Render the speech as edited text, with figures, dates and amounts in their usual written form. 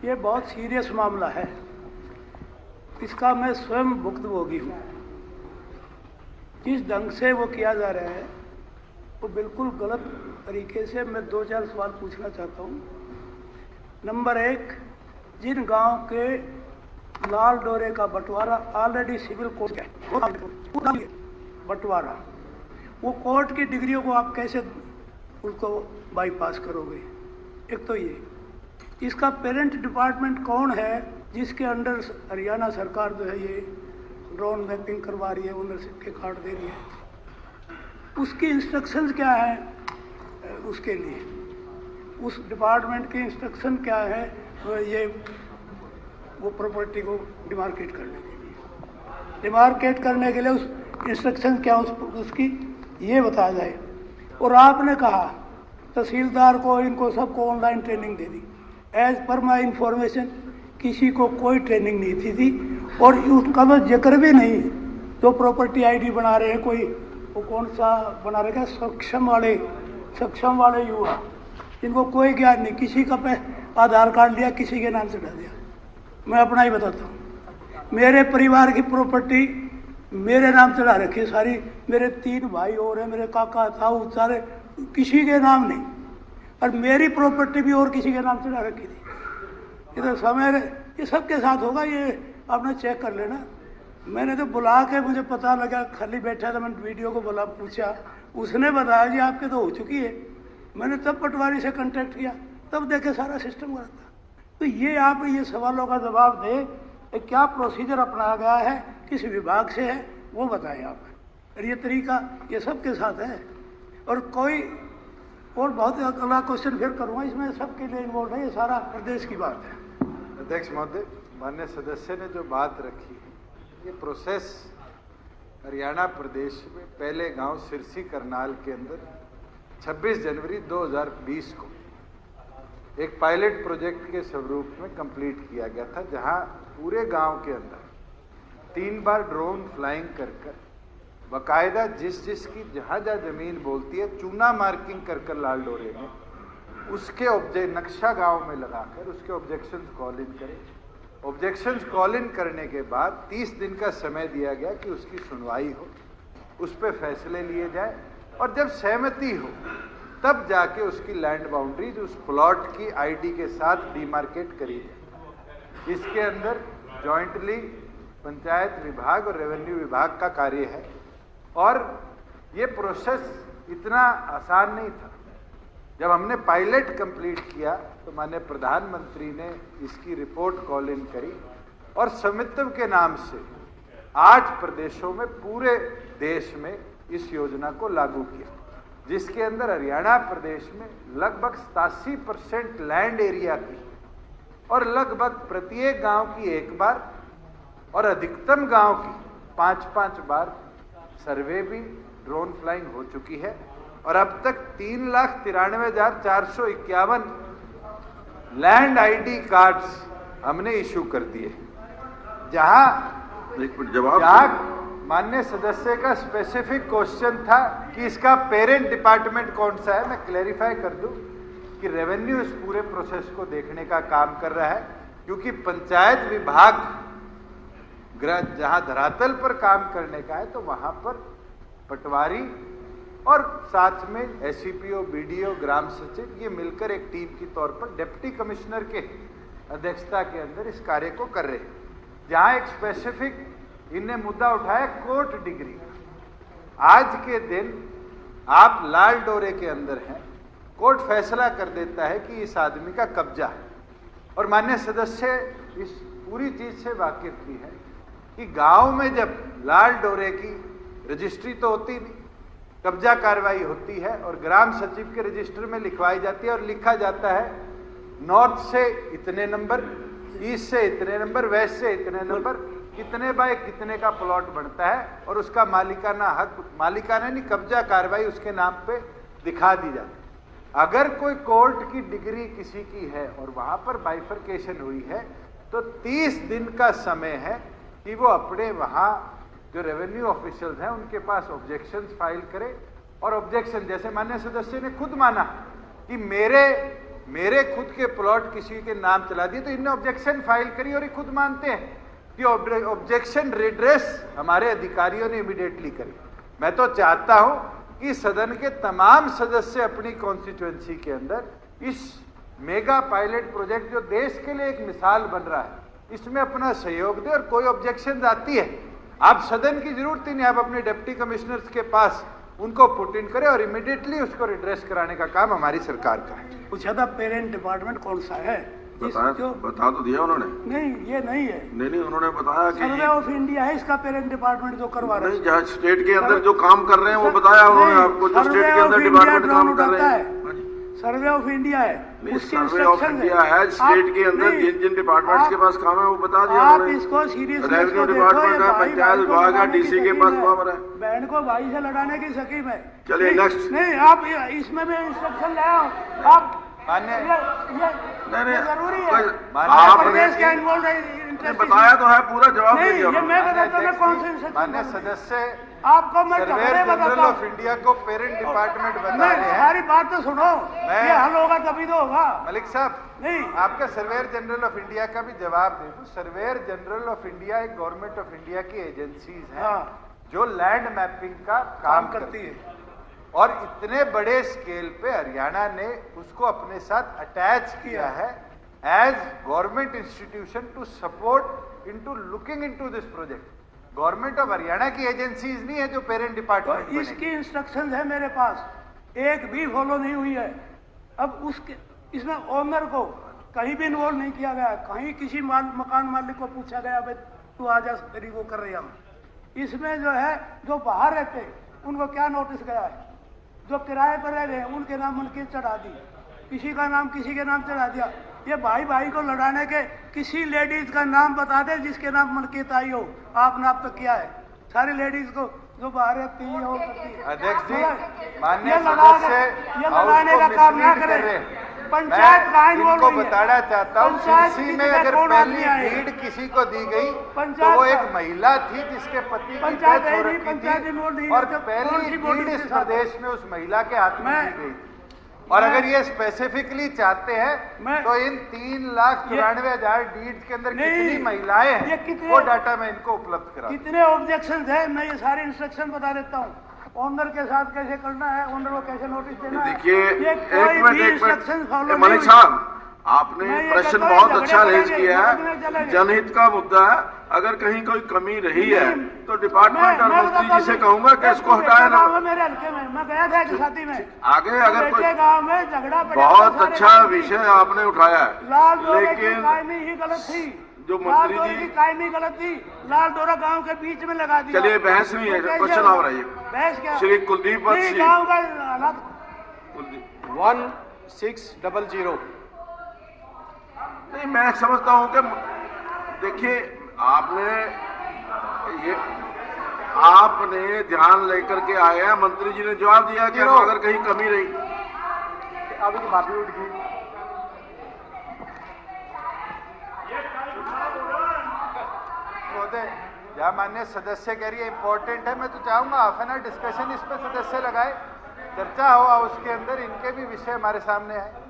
ये बहुत सीरियस मामला है, इसका मैं स्वयं भुक्तभोगी हूँ। जिस ढंग से वो किया जा रहा है वो बिल्कुल गलत तरीके से। मैं 2-4 सवाल पूछना चाहता हूँ। नंबर 1, जिन गांव के लाल डोरे का बंटवारा ऑलरेडी सिविल कोर्ट है, बंटवारा, वो कोर्ट की डिग्रियों को आप कैसे उसको बाईपास करोगे? एक तो ये, इसका पेरेंट डिपार्टमेंट कौन है जिसके अंडर हरियाणा सरकार जो है ये ड्रोन मैपिंग करवा रही है, ओनरशिप के कार्ड दे रही है, उसकी इंस्ट्रक्शंस क्या है? उसके लिए उस डिपार्टमेंट की इंस्ट्रक्शन क्या है ये वो प्रॉपर्टी को डिमार्केट करने के लिए उस इंस्ट्रक्शन क्या उसकी ये बताया जाए। और आपने कहा तहसीलदार को इनको सबको ऑनलाइन ट्रेनिंग दे दी। एज पर माई इंफॉर्मेशन किसी को कोई ट्रेनिंग नहीं थी और उसका तो जिक्र भी नहीं। तो प्रॉपर्टी आईडी बना रहे हैं, कोई वो कौन सा बना रहे हैं, सक्षम वाले युवा, इनको कोई ज्ञान नहीं। किसी का आधार कार्ड लिया, किसी के नाम से डाल दिया। मैं अपना ही बताता हूँ, मेरे परिवार की प्रॉपर्टी मेरे नाम से ला रखी है सारी। मेरे 3 भाई और हैं, मेरे काका ताऊ सारे, किसी के नाम नहीं। और मेरी प्रॉपर्टी भी और किसी के नाम से ला रखी थी। ये तो समय ये सबके साथ होगा, ये आपने चेक कर लेना। मैंने तो बुला के, मुझे पता लगा खाली बैठा था, मैंने वीडियो को बुला पूछा, उसने बताया जी आपके तो हो चुकी है। मैंने तब पटवारी से कांटेक्ट किया, तब देखे सारा सिस्टम गलत था। तो ये आप ये सवालों का जवाब दें, क्या प्रोसीजर अपनाया गया है, किस विभाग से है, वो बताएं आप। और ये तरीका ये सबके साथ है। और कोई और बहुत अगला क्वेश्चन फिर करूँगा, इसमें सबके लिए इन्वॉल्व है, ये सारा प्रदेश की बात है। अध्यक्ष महोदय, माननीय सदस्य ने जो बात रखी, ये प्रोसेस हरियाणा प्रदेश में पहले गांव सिरसी करनाल के अंदर 26 जनवरी 2020 को एक पायलट प्रोजेक्ट के स्वरूप में कंप्लीट किया गया था, जहां पूरे गांव के अंदर 3 बार ड्रोन फ्लाइंग कर बाकायदा जिसकी जहां जमीन बोलती है चूना मार्किंग कर लाल डोरे में उसके नक्शा गांव में लगाकर उसके ऑब्जेक्शंस कॉल इन करें। ऑब्जेक्शंस कॉल इन करने के बाद 30 दिन का समय दिया गया कि उसकी सुनवाई हो, उस पर फैसले लिए जाए और जब सहमति हो तब जाके उसकी लैंड बाउंड्रीज उस प्लॉट की आईडी के साथ डिमार्केट करी जाए। इसके अंदर जॉइंटली पंचायत विभाग और रेवेन्यू विभाग का कार्य है और ये प्रोसेस इतना आसान नहीं था। जब हमने पायलट कंप्लीट किया तो माननीय प्रधानमंत्री ने इसकी रिपोर्ट कॉल इन करी और स्वामित्व के नाम से 8 प्रदेशों में पूरे देश में इस योजना को लागू किया, जिसके अंदर हरियाणा प्रदेश में लगभग 87% लैंड एरिया की और लगभग प्रत्येक गांव की 1 बार और अधिकतम गांव की 5-5 बार सर्वे भी ड्रोन फ्लाइंग हो चुकी है और अब तक 3,93,451 लैंड आईडी कार्ड्स हमने इशू कर दिए। जहां माननीय सदस्य का स्पेसिफिक क्वेश्चन था कि इसका पेरेंट डिपार्टमेंट कौन सा है, मैं क्लैरिफाई कर दूं कि रेवेन्यू इस पूरे प्रोसेस को देखने का काम कर रहा है, क्योंकि पंचायत विभाग जहां धरातल पर काम करने का है तो वहां पर पटवारी और साथ में एससीपीओ, बीडीओ, ग्राम सचिव ये मिलकर एक टीम के तौर पर डिप्टी कमिश्नर के अध्यक्षता के अंदर इस कार्य को कर रहे हैं। जहां एक स्पेसिफिक इनने मुद्दा उठाया कोर्ट डिग्री का। आज के दिन आप लाल डोरे के अंदर हैं, कोर्ट फैसला कर देता है कि इस आदमी का कब्जा है और माननीय सदस्य इस पूरी चीज से वाकिफ भी है कि गांव में जब लाल डोरे की रजिस्ट्री तो होती नहीं, कब्जा कार्रवाई होती है और ग्राम सचिव के रजिस्टर में लिखवाई जाती है और लिखा जाता है नॉर्थ से इतने नंबर, ईस्ट से इतने नंबर, वेस्ट से इतने नंबर, कितने बाय कितने का प्लॉट बनता है और उसका मालिकाना हक, मालिकाना नहीं कब्जा कार्रवाई उसके नाम पे दिखा दी जाती है। अगर कोई कोर्ट की डिग्री किसी की है और वहां पर बाइफरकेशन हुई है तो 30 दिन का समय है कि वो अपने वहां जो रेवेन्यू ऑफिशियल्स हैं उनके पास ऑब्जेक्शंस फाइल करे और ऑब्जेक्शन, जैसे माननीय सदस्य ने खुद माना कि मेरे मेरे खुद के प्लॉट किसी के नाम चला दिए, तो इनने ऑब्जेक्शन फाइल करी और ये खुद मानते हैं कि ऑब्जेक्शन रिड्रेस हमारे अधिकारियों ने इमीडिएटली करी। मैं तो चाहता हूं कि सदन के तमाम सदस्य अपनी कॉन्स्टिट्यूएंसी के अंदर इस मेगा पायलट प्रोजेक्ट जो देश के लिए एक मिसाल बन रहा है, इसमें अपना सहयोग दे। और कोई ऑब्जेक्शन आती है, आप सदन की जरूरत ही नहीं, आप अपने डिप्टी कमिश्नर्स के पास उनको पुट इन करें और इमीडिएटली उसको रिड्रेस कराने का काम हमारी सरकार का है। पूछा था पेरेंट डिपार्टमेंट कौन सा है, बता तो दिया उन्होंने। नहीं, ये नहीं है। नहीं, उन्होंने बताया कि सर्वे ऑफ इंडिया है इसका पेरेंट डिपार्टमेंट जो करवा रहे हैं। जहाँ स्टेट के अंदर जो काम कर रहे हैं वो बताया उन्होंने आपको, जो स्टेट के अंदर डिपार्टमेंट काम कर रहे हैं। सर्वे ऑफ इंडिया है, उसकी सर्वे ऑफ इंडिया है, स्टेट के अंदर जिन जिन डिपार्टमेंट्स के पास काम है वो बता दिया आप उन्होंने। इसको सीरियस रेवेन्यू डिपार्टमेंट है, पंचायत विभाग है, डीसी के पास पावर है। बहन को भाई से लड़ाने की सकीम है। चलिए नेक्स्ट। नहीं, आप इसमें भी इंस्ट्रक्शन ले आओ। आप मान्य नहीं जरूरी है, आपने बताया तो है, पूरा जवाब दे दिया। मैं बताता हूँ कौन से इंस्ट्रक्शन। मान्य सदस्य आपको मैं सर्वेयर जनरल ऑफ इंडिया को पेरेंट डिपार्टमेंट बता रहे हैं। सारी बात तो सुनो, ये हल होगा तभी तो होगा। मलिक साहब, नहीं, आपका सर्वेयर जनरल ऑफ इंडिया का भी जवाब दे दूं। सर्वेयर जनरल ऑफ इंडिया एक गवर्नमेंट ऑफ इंडिया की एजेंसीज हैं। हाँ, जो लैंड मैपिंग का काम करती है और इतने बड़े स्केल पे हरियाणा ने उसको अपने साथ अटैच किया है as government institution to support into looking into this project. Government of Haryana की एजेंसीज नहीं है जो पेरेंट डिपार्टमेंट तो इसकी इंस्ट्रक्शन है मेरे पास, एक भी फॉलो नहीं हुई है। अब उसके इसमें ओनर को कहीं भी इन्वॉल्व नहीं किया गया, कहीं किसी मकान मालिक को पूछा गया भाई तू आ जा तेरी वो कर रही हम। इसमें जो है जो बाहर रहते उनको क्या नोटिस गया है, जो किराए पर रह गए उनके नाम उनकी चढ़ा दी, किसी का नाम किसी के नाम चढ़ा दिया। ये भाई भाई को लड़ाने के किसी लेडीज का नाम बता दे जिसके नाम मलकियत आई हो। आपने अब तक किया है सारी लेडीज को जो बाहर रहती है हो सकती है। अध्यक्ष जी, माननीय सदस्य ये लड़ाने का काम ना करें। पंचायत का इनको बताना चाहता हूँ, सिरसी में अगर पहली लीड किसी को दी गई तो वो एक महिला थी जिसके पति की डेथ हो रखी थी और पहली लीड इस प्रदेश में उस महिला के हाथ में दी गई। और अगर ये स्पेसिफिकली चाहते हैं तो इन 3,94,000 डीड्स के अंदर कितनी महिलाएं हैं वो डाटा मैं इनको उपलब्ध करा। कितने ऑब्जेक्शन है मैं ये सारे इंस्ट्रक्शन बता देता हूँ। ओनर के साथ कैसे करना है, ओनर को कैसे नोटिस देना है। देखिए एक मिनट मलिक साहब, आपने प्रश्न बहुत अच्छा रेज किया है, जनहित का मुद्दा है। अगर कहीं कोई कमी रही है तो डिपार्टमेंट और मंत्री जी से कहूंगा कि इसको हटाए ना। मेरे हल्के में मैं गया था एक शादी में, आगे अगर कोई गाँव में झगड़ा बहुत अच्छा विषय आपने उठाया है, लेकिन कायमी ही गलत थी, जो मंत्री जी कायमी गलत थी, लाल डोरा गांव के बीच में लगा दिया। चलिए बहस नहीं है, क्वेश्चन आ रहा है। बहस क्या? श्री कुलदीप गाँव का हालात 1600। नहीं, मैं समझता हूं कि देखिए आपने ध्यान लेकर के आए हैं, मंत्री जी ने जवाब दिया कि अगर कहीं कमी रही अभी की माफी उठ गई। महोदय, जहाँ माननीय सदस्य कह रही है इंपॉर्टेंट है, मैं तो चाहूंगा हाफ एन आवर डिस्कशन इस पर सदस्य लगाए, चर्चा हो उसके अंदर, इनके भी विषय हमारे सामने है।